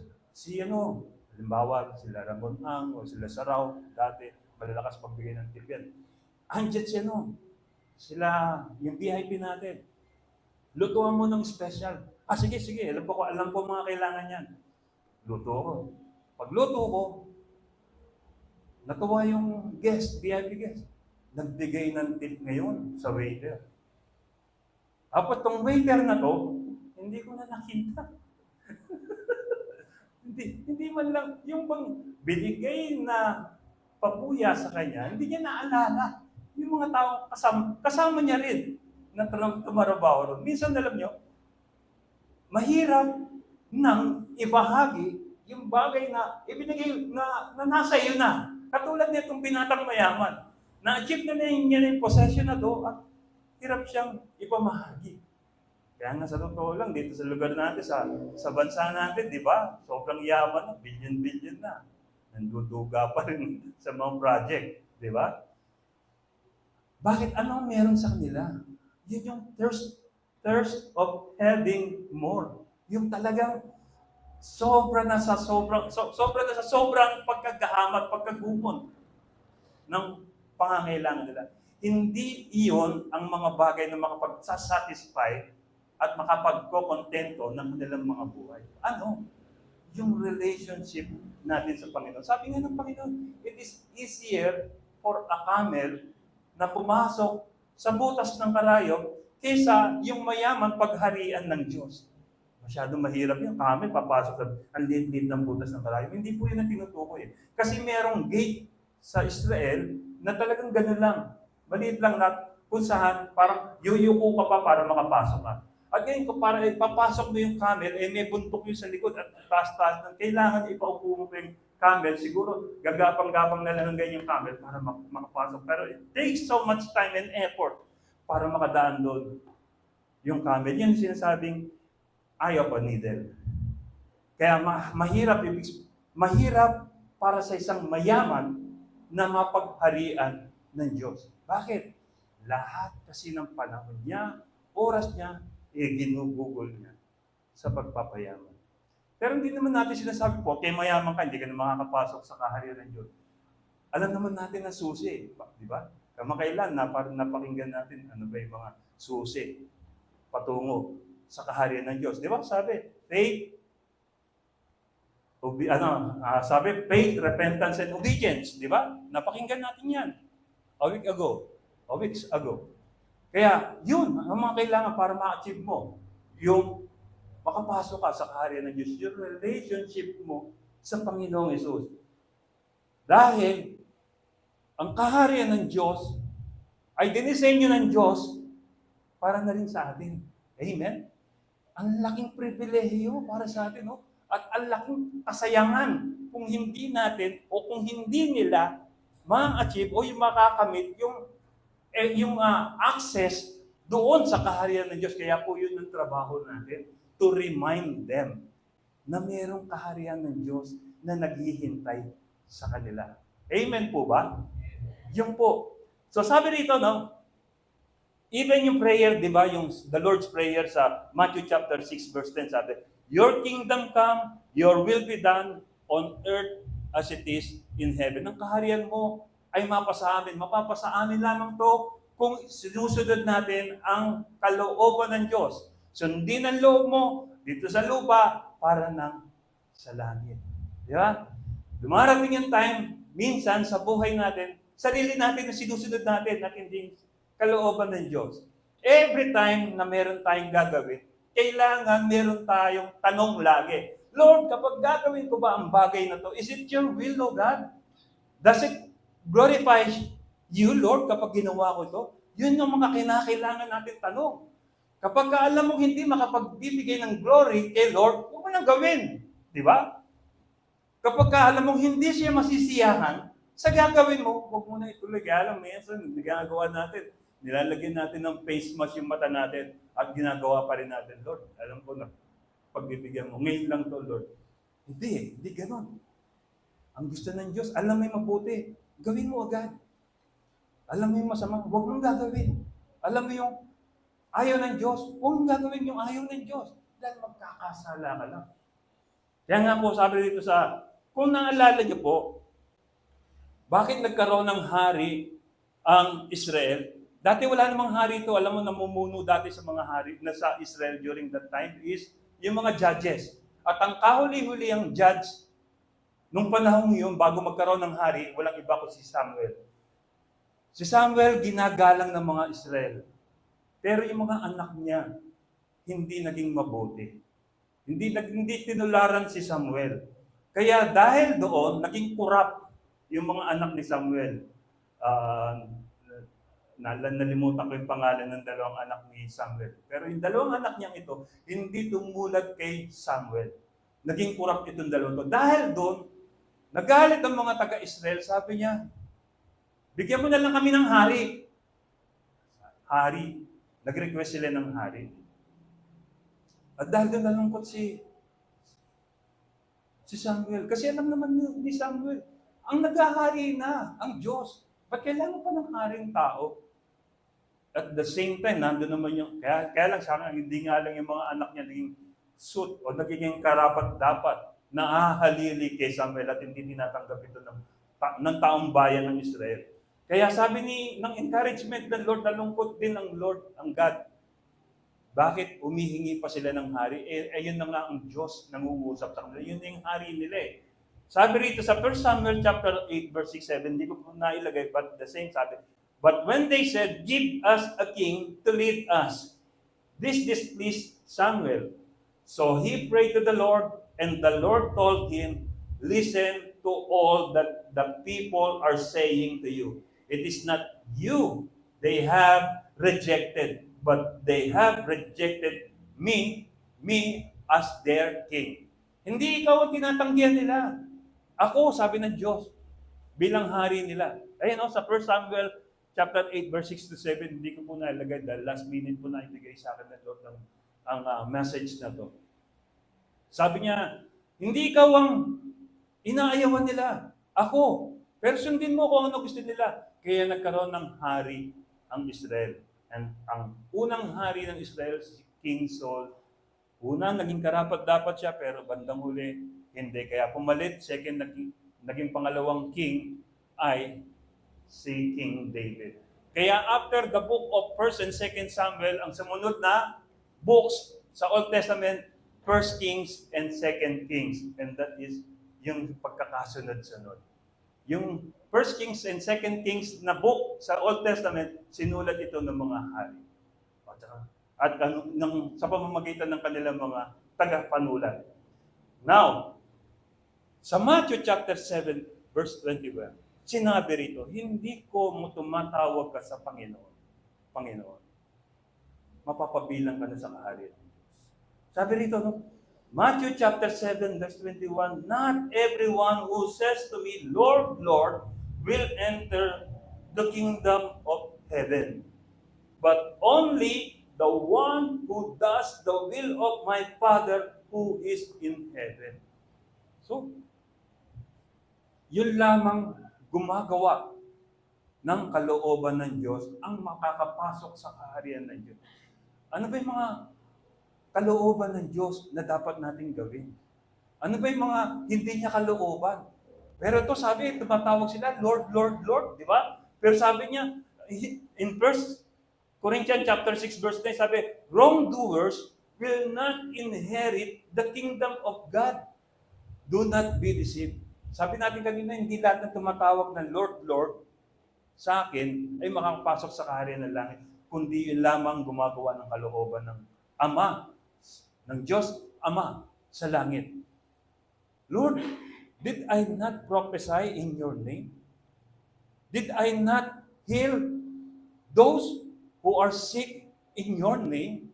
Speaker 1: halimbawa, sila Ramon Ang o sila Saraw, dati, malalakas pagbigay ng tip yan. Andiyan sila, yung VIP natin. Lutuan mo ng special. Sige, alam ko mga kailangan yan. Luto ko. Pagluto ko, natuwa yung VIP guest. Nagbigay ng tip ngayon sa waiter. Tapos tong waiter na to, hindi ko na nakita. Hindi man lang, yung bang binigay na pabuya sa kanya, hindi niya naalala. Yung mga tao kasama niya rin na tumarabaho ron. Minsan, alam niyo, mahirap nang ibahagi yung bagay na ibinigay na nasa iyo na. Katulad nitong binatang mayaman. Na-achieve na niya yung possession na do at hirap siyang ipamahagi. Kaya nga sa totoo lang, dito sa lugar natin, sa bansa natin, di ba? Sobrang yaman na, billion-billion na. Nanduduga pa rin sa mga project, di ba? Bakit? Anong meron sa kanila? Yun yung thirst of having more. Yung talagang sobra na sa sobrang pagkagahamat, pagkagumon ng pangangailangan nila. Hindi iyon ang mga bagay na makapagsasatisfy at makapagkokontento ng kanilang mga buhay. Ano? Yung relationship natin sa Panginoon. Sabi nga ng Panginoon, it is easier for a camel na pumasok sa butas ng karayom kaysa yung mayaman pagharian ng Diyos. Masyadong mahirap yung camel, papasok sa ang liit-liit ng butas ng karayom. Hindi po yun ang tinutukoy. Kasi merong gate sa Israel na talagang gano'n lang. Maliit lang na kung saan parang yuyuko ka pa para makapasok ka. At ngayon, para ipapasok mo yung camel, may buntok yung sa likod at taas-taas ng kailangan ipaupo mo yung camel. Siguro, gagapang-gapang na lang ganyan yung camel para makapasok. Pero it takes so much time and effort para makadaan doon yung camel. Yan yung sinasabing eye of a needle. Kaya mahirap para sa isang mayaman na mapagharian ng Diyos. Bakit? Lahat kasi ng panahon niya, oras niya, ginugugol niya sa pagpapayaman. Pero hindi naman natin sinasabi po, kaya mayaman ka, hindi ka na makakapasok sa kaharian ng Diyos. Alam naman natin na susi, di ba? Kamakailan, napakinggan natin ano ba yung mga susi patungo sa kaharian ng Diyos. Di ba? Sabi, faith, repentance, and obedience. Di ba? Napakinggan natin yan weeks ago. Kaya, yun, ang mga kailangan para ma-achieve mo, yung makapasok ka sa kaharian ng Diyos, yung relationship mo sa Panginoong Hesus. Dahil, ang kaharian ng Diyos ay dinisenyo ng Diyos para na rin sa atin. Amen? Ang laking pribilehiyo para sa atin, no? At ang laking kasayangan kung hindi natin o kung hindi nila ma-achieve o yung makakamit yung access doon sa kaharian ng Diyos. Kaya po yun ang trabaho natin, to remind them na mayroong kaharian ng Diyos na naghihintay sa kanila. Amen po ba? Yun po. So sabi rito, no, even yung prayer, di ba, yung the Lord's Prayer sa Matthew chapter 6 verse 10, sabi, your kingdom come, your will be done on earth as it is in heaven. Ang kaharian mo ay mapasa amin. Mapapasa amin lamang to kung sinusunod natin ang kalooban ng Diyos. Sundin ang loob mo dito sa lupa para nang sa langit. Di ba? Dumarating yung time, minsan sa buhay natin, sarili natin na sinusunod natin at hindi kalooban ng Diyos. Every time na meron tayong gagawin, kailangan meron tayong tanong lagi. Lord, kapag gagawin ko ba ang bagay na to, is it your will, O God? Does it glorify you, Lord, kapag ginawa ko ito? Yun yung mga kinakailangan natin tanong. Kapag alam mo hindi makapagbibigay ng glory kay Lord, huwag mo nang gawin. Di ba? Kapag alam mo hindi siya masisiyahan, sa gagawin mo, huwag mo na ituloy. Kaya alam mo, minsan, ginagawa natin, nilalagyan natin ng face mask yung mata natin at ginagawa pa rin natin, Lord, alam ko na, pagbibigyan mo, ngayon lang to, Lord. Hindi ganon. Ang gusto ng Diyos, alam mo yung mabuti, gawin mo agad. Alam mo yung masama, huwag mong gagawin. Alam mo yung ayaw ng Diyos, huwag mong gagawin yung ayaw ng Diyos. Dahil magkakasala ka lang. Kaya nga po, sabi dito kung naalala niyo po, bakit nagkaroon ng hari ang Israel? Dati wala namang hari ito. Alam mo, namumuno dati sa mga hari na sa Israel during that time is yung mga judges. At ang kahuli-huli ang judge, nung panahon yun, bago magkaroon ng hari, walang iba kundi si Samuel. Si Samuel, ginagalang ng mga Israel. Pero yung mga anak niya, hindi naging mabuti. Hindi tinularan si Samuel. Kaya dahil doon, naging corrupt yung mga anak ni Samuel. Nalimutan ko yung pangalan ng dalawang anak ni Samuel. Pero yung dalawang anak niya ito, hindi tumulad kay Samuel. Naging corrupt itong dalawang ito. Dahil doon, nagalit ang mga taga-Israel. Sabi niya, bigyan mo na lang kami ng hari. Hari. Nag-request sila ng hari. At dahil doon nalungkot si Samuel. Kasi alam naman ni Samuel, ang naghahari na, ang Diyos. Ba't kailangan pa ng haring tao? At the same time, nandun naman yung, kaya lang sana, hindi nga lang yung mga anak niya naging suit o nagiging karapat-dapat na ahalili kay Samuel at hindi tinatanggap ito ng taong bayan ng Israel. Kaya sabi ng encouragement ng Lord, nalungkot din ang Lord, ang God. Bakit umihingi pa sila ng hari? Ayun na nga ang Diyos nangungusap sa kanila. Yun yung hari nila eh. Sabi rito sa 1 Samuel chapter 8 verse 6-7, hindi ko po nailagay, but the same sabi, but when they said, give us a king to lead us, this displeased Samuel. So he prayed to the Lord, and the Lord told him, listen to all that the people are saying to you. It is not you they have rejected, but they have rejected me as their king. Hindi ikaw ang tinatanggihan nila. Ako, sabi ng Diyos, bilang hari nila. Ayun sa 1 Samuel chapter 8, verse 6-7, hindi ko po nailagay dahil last minute po na ibigay sa akin ng Lord ang message na to. Sabi niya, hindi ikaw ang inaayawan nila. Ako. Pero sundin mo kung ano gusto nila. Kaya nagkaroon ng hari ang Israel. And ang unang hari ng Israel, si King Saul, Una, naging karapat-dapat siya, pero bandang huli, hindi. Kaya pumalit, second, naging pangalawang king ay si King David. Kaya after the book of 1st and 2nd Samuel, ang sumunod na books sa Old Testament, 1st Kings and 2nd Kings. And that is yung pagkakasunod-sunod. Yung 1st Kings and 2nd Kings na book sa Old Testament, sinulat ito ng mga hari. At sa pamamagitan ng kanilang mga tagapanulat. Now, sa Matthew chapter 7, verse 21, sinabi rito, hindi ko mo tumatawag ka sa Panginoon. Panginoon. Mapapabilang ka na sa kaharian ng Diyos. Sabi rito, no? Matthew chapter 7, verse 21, not everyone who says to me, Lord, Lord, will enter the kingdom of heaven, but only the one who does the will of my Father who is in heaven. So, yun lamang gumagawa ng kalooban ng Diyos ang makakapasok sa kaharian ng Diyos. Ano ba yung mga kalooban ng Diyos na dapat nating gawin? Ano ba yung mga hindi niya kalooban? Pero ito sabi, tumatawag sila, Lord, Lord, Lord, di ba? Pero sabi niya, in verse Corinthians chapter 6 verse 9, sabi, wrongdoers will not inherit the kingdom of God. Do not be deceived. Sabi natin kanina, hindi lahat ng tumatawag ng Lord, Lord, sa akin ay makakapasok sa kaharian ng langit, kundi yun lamang gumagawa ng kalooban ng Ama, ng Diyos Ama sa langit. Lord, did I not prophesy in your name? Did I not heal those who are sick in your name?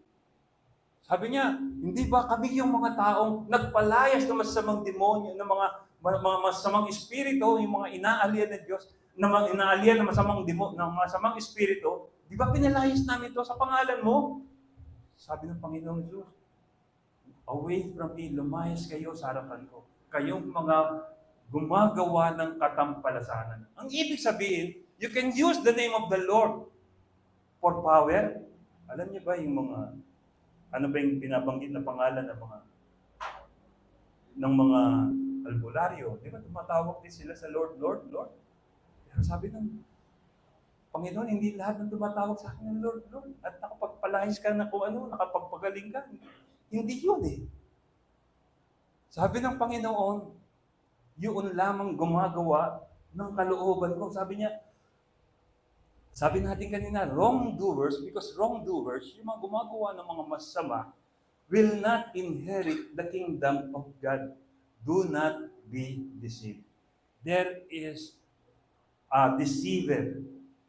Speaker 1: Sabi niya, hindi ba kami yung mga taong nagpalayas ng masamang demonyo, ng mga masamang espiritu, yung mga inaalian ng Diyos, ng mga inaalian ng masamang demonyo, ng masamang espiritu, di ba pinalayas namin ito sa pangalan mo? Sabi ng Panginoong Jesus, away from me, lumayas kayo sa harapan ko. Kayong mga gumagawa ng katampalasanan. Ang ibig sabihin, you can use the name of the Lord for power. Alam niyo ba yung mga, ano ba yung binabanggit na pangalan ng mga albularyo? Di ba tumatawag din sila sa Lord, Lord, Lord? Pero sabi ng Panginoon, hindi lahat ng tumatawag sa akin ng Lord, Lord. At nakapagpalayas ka na kung ano, nakapagpagaling ka. Hindi yun eh. Sabi ng Panginoon, yun lamang gumagawa ng kalooban ko. Sabi natin kanina, wrongdoers, because wrongdoers, yung mga gumagawa ng mga masama, will not inherit the kingdom of God. Do not be deceived. There is a deceiver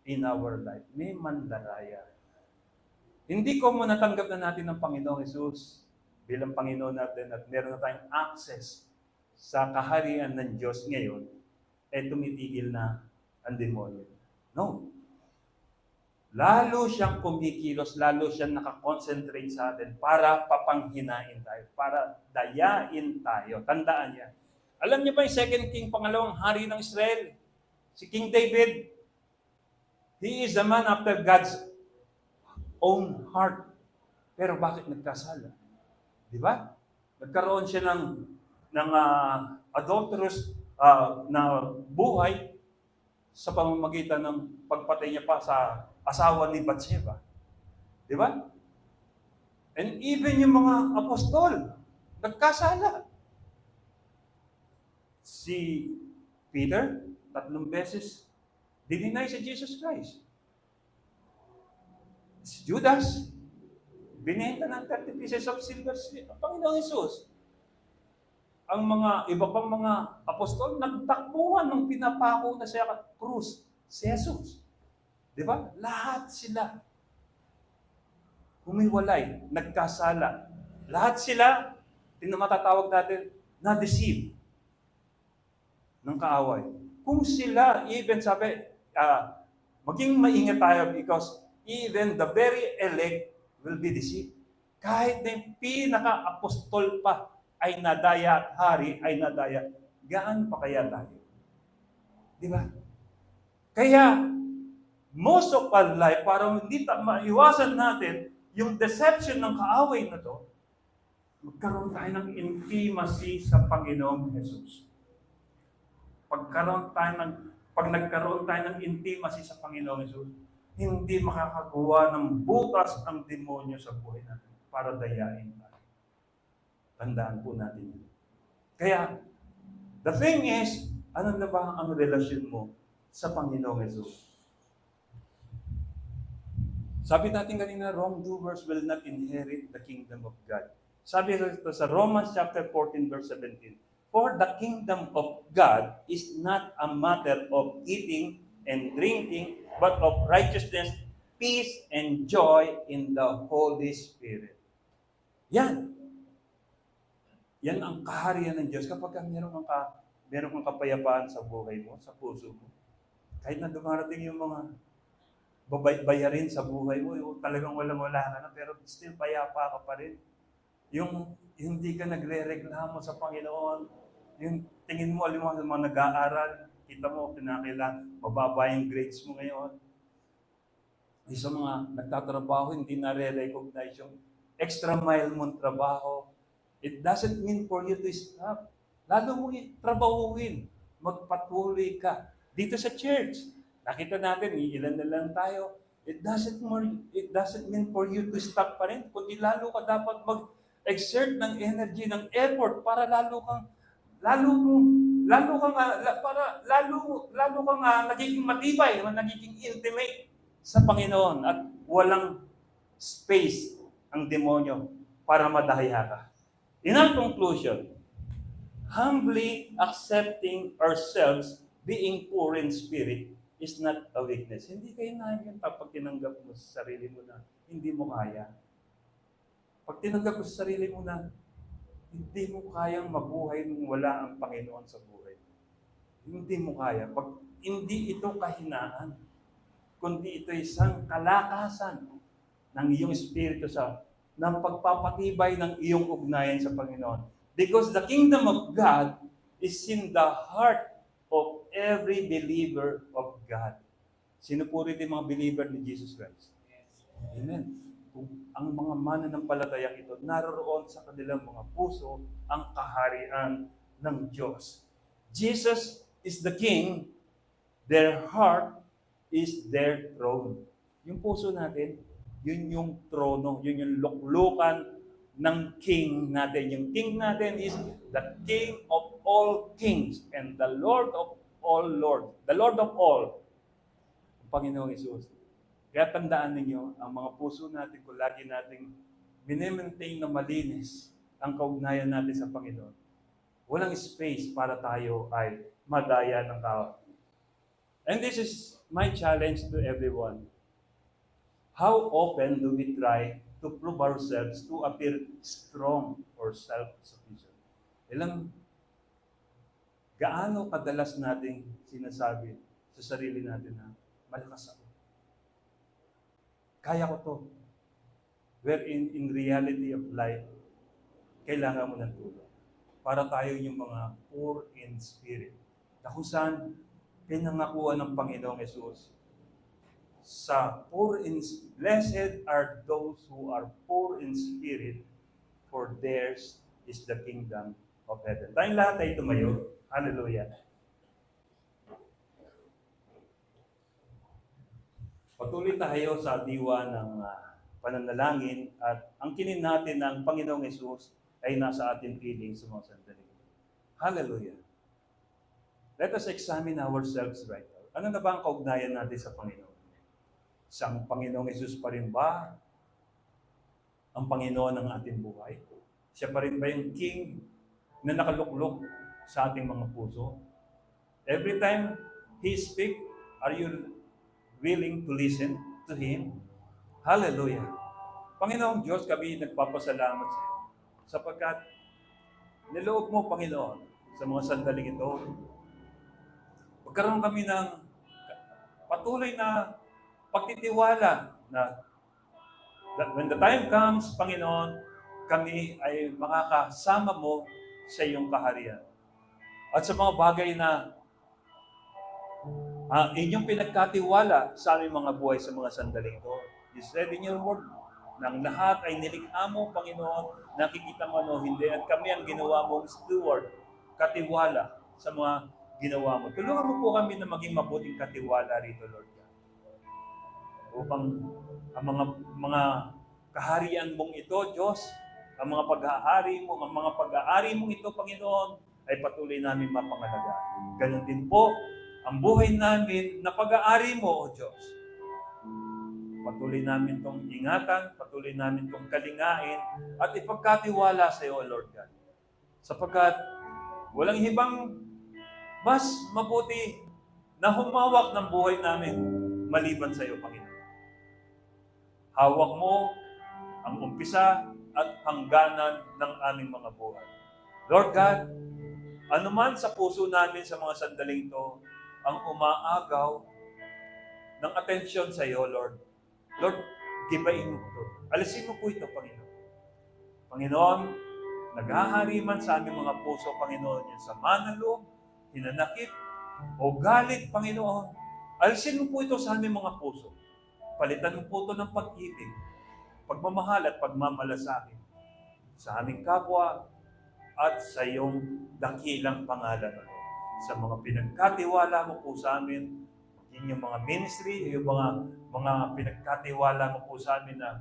Speaker 1: in our life. May mandaraya. Hindi ko mo natanggap na natin ng Panginoong Hesus bilang Panginoon natin at meron na tayong access sa kaharian ng Diyos ngayon, tumitigil na ang demonyo. No. Lalo siyang kumikilos, lalo siyang nakakonsentrate sa atin para papanghinain tayo, para dayain tayo. Tandaan niya. Alam niyo ba yung 2 King, pangalawang hari ng Israel? Si King David, he is a man after God's own heart. Pero bakit nagkasala? Di ba? Nagkaroon siya ng adulterous na buhay sa pamamagitan ng pagpatay niya pa sa asawa ni Bathsheba. Di ba? And even yung mga apostol, nagkasala. Si Peter, 3 beses, dininay si Jesus Christ. Si Judas, binenta ng 30 pieces of silver ang Panginoong Hesus. Ang mga iba pang mga apostol, nagtakbuhan ng pinapako na siya krus, si Jesus. Di ba? Lahat sila humiwalay, nagkasala. Lahat sila, matatawag natin, na-deceive ng kaaway. Kung sila, even sabi, maging maingat tayo because even the very elect will be deceived. Kahit na yung pinaka-apostol pa ay nadaya at hari ay nadaya, gaano pa kaya tayo? Di ba? Kaya, most of our life, para hindi maiwasan natin yung deception ng kaaway na to, magkaroon tayo ng intimacy sa Panginoong Jesus. Pag nagkaroon tayo ng intimacy sa Panginoong Jesus, hindi makakagawa ng butas ang demonyo sa buhay natin para dayain tayo. Tandaan po natin yun. Kaya, the thing is, ano na ba ang relasyon mo sa Panginoong Jesus? Sabi natin kanina, wrongdoers will not inherit the kingdom of God. Sabi rito sa Romans chapter 14, verse 17, for the kingdom of God is not a matter of eating and drinking, but of righteousness, peace, and joy in the Holy Spirit. Yan. Yan ang kaharian ng Diyos. Kapag meron kang kapayapaan sa buhay mo, sa puso mo, kahit na dumarating yung mga bayarin sa buhay mo, yung talagang walang-wala ka na, pero still payapa ka pa rin. Yung hindi ka nagre-reklamo sa Panginoon, yung tingin mo, alam mo, sa mga nag-aaral, kita mo, pinakailan, mababa yung grades mo ngayon. Yung sa mga nagtatrabaho, hindi na-recognize yung extra mile mong trabaho. It doesn't mean for you to stop. Lalo mo trabahuin, magpatuloy ka. Dito sa church, nakita natin, ilan na lang tayo. It doesn't mean for you to stop pa rin, kundi lalo ka dapat mag-exert ng energy, ng effort para lalo kang nagiging matibay, nagiging intimate sa Panginoon at walang space ang demonyo para madahaya ka. In our conclusion, humbly accepting ourselves being poor in spirit is not a weakness. Hindi kayo na yun pag tinanggap mo sa sarili mo na hindi mo kaya. Pag tinanggap mo sa sarili mo na hindi mo kayang mabuhay nung wala ang Panginoon sa buhay. Hindi mo kaya. Pag hindi ito kahinaan, kundi ito isang kalakasan ng iyong espiritu ng pagpapatibay ng iyong ugnayan sa Panginoon. Because the kingdom of God is in the heart of every believer of God. Sino po rin yung mga believer ni Jesus Christ? Amen. Kung ang mga mananampalataya ito, naroon sa kanilang mga puso ang kaharian ng Diyos. Jesus is the King, their heart is their throne. Yung puso natin, yun yung trono, yun yung luklukan ng King natin. Yung King natin is the King of all kings and the Lord of all lords. The Lord of all, ang Panginoong Hesus. Kaya tandaan ninyo, ang mga puso natin, kung lagi nating minimaintain na malinis ang kaugnayan natin sa Panginoon, walang space para tayo ay madaya ng tao. And this is my challenge to everyone. How often do we try to prove ourselves to appear strong or self-sufficient? Gaano kadalas nating sinasabi sa sarili natin na malakas ako? Kaya ko to. Wherein in reality of life, kailangan mo ng tulong. Para tayo yung mga poor in spirit. Na kung saan pinangakuan ng Panginoong Hesus blessed are those who are poor in spirit, for theirs is the kingdom of heaven. Tayong lahat ay tumayo. Hallelujah. Patuloy tayo sa diwa ng pananalangin at ang kinin natin ng Panginoong Hesus ay nasa ating piling sa mga sandali. Hallelujah. Let us examine ourselves right now. Ano na ba ang kaugnayan natin sa Panginoon? Isang Panginoong Hesus pa rin ba ang Panginoon ng ating buhay? Siya pa rin ba yung King na nakaluklok sa ating mga puso? Every time He speaks, are you willing to listen to Him? Hallelujah. Panginoong Diyos, kami nagpapasalamat sa iyo sapagkat niloob mo, Panginoon, sa mga sandaling ito, magkaroon kami ng patuloy na pagtitiwala na when the time comes, Panginoon, kami ay makakasama mo sa iyong kaharian. At sa mga bagay na inyong pinagkatiwala sa aming mga buhay sa mga sandaling ito. You said in your word, ng lahat ay nilikha mo, Panginoon, nakikita mo ano, hindi, at kami ang ginawa mong steward, katiwala sa mga ginawa mo. Tulungan mo po kami na maging mabuting katiwala rito, Lord God. Upang ang mga kaharian mong ito, Diyos, ang mga pag-aari mong ito, Panginoon, ay patuloy namin mapangalagaan. Ganon din po ang buhay namin na pag-aari mo, O Diyos. Patuloy namin itong ingatan, patuloy namin itong kalingain, at ipagkatiwala sa iyo, Lord God. Sapagkat walang ibang mas mabuti na humawak ng buhay namin maliban sa iyo, Panginoon. Hawak mo ang umpisa at hangganan ng aming mga buhay. Lord God, anuman sa puso namin sa mga sandaling ito ang umaagaw ng atensyon sa iyo, Lord. Lord, gibain mo ito. Alisin mo po ito, Panginoon. Panginoon, naghahari man sa aming mga puso, Panginoon, yung sama ng loob, hinanakit, o galit, Panginoon. Alisin mo po ito sa aming mga puso. Palitan mo po ito ng pag-ibig, pagmamahal at pagmamalasakit sa aming kapwa at sa iyong dakilang pangalan. Sa mga pinagkatiwala mo po sa amin, inyong mga ministry, yung mga pinagkatiwala mo po sa amin na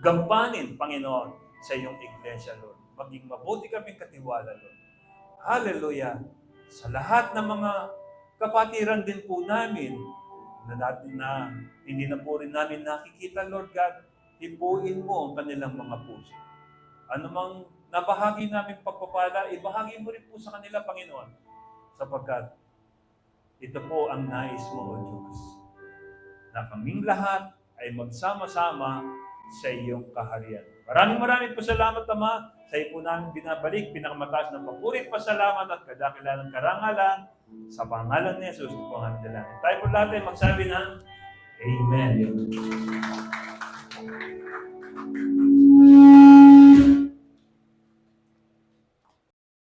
Speaker 1: gampanin, Panginoon, sa iyong iglesia, Lord. Maging mabuti kaming katiwala, Lord. Hallelujah! Sa lahat ng mga kapatiran din po namin na hindi na po rin namin nakikita, Lord God, hipuin mo ang kanilang mga puso. Ano mang nabahagi namin pagpapala, ibahagi mo rin po sa kanila, Panginoon, sapagkat ito po ang nais mo, O Diyos, na kaming lahat ay magsama-sama sa iyong kaharian. Maraming po salamat, Ama. Sa iyo po namin binabalik, pinakamataas ng papuri, pasalamat at kadakilaan ng karangalan sa pangalan ni Jesus po ang aming dalangin. Tayo po lahat ay magsabi ng Amen.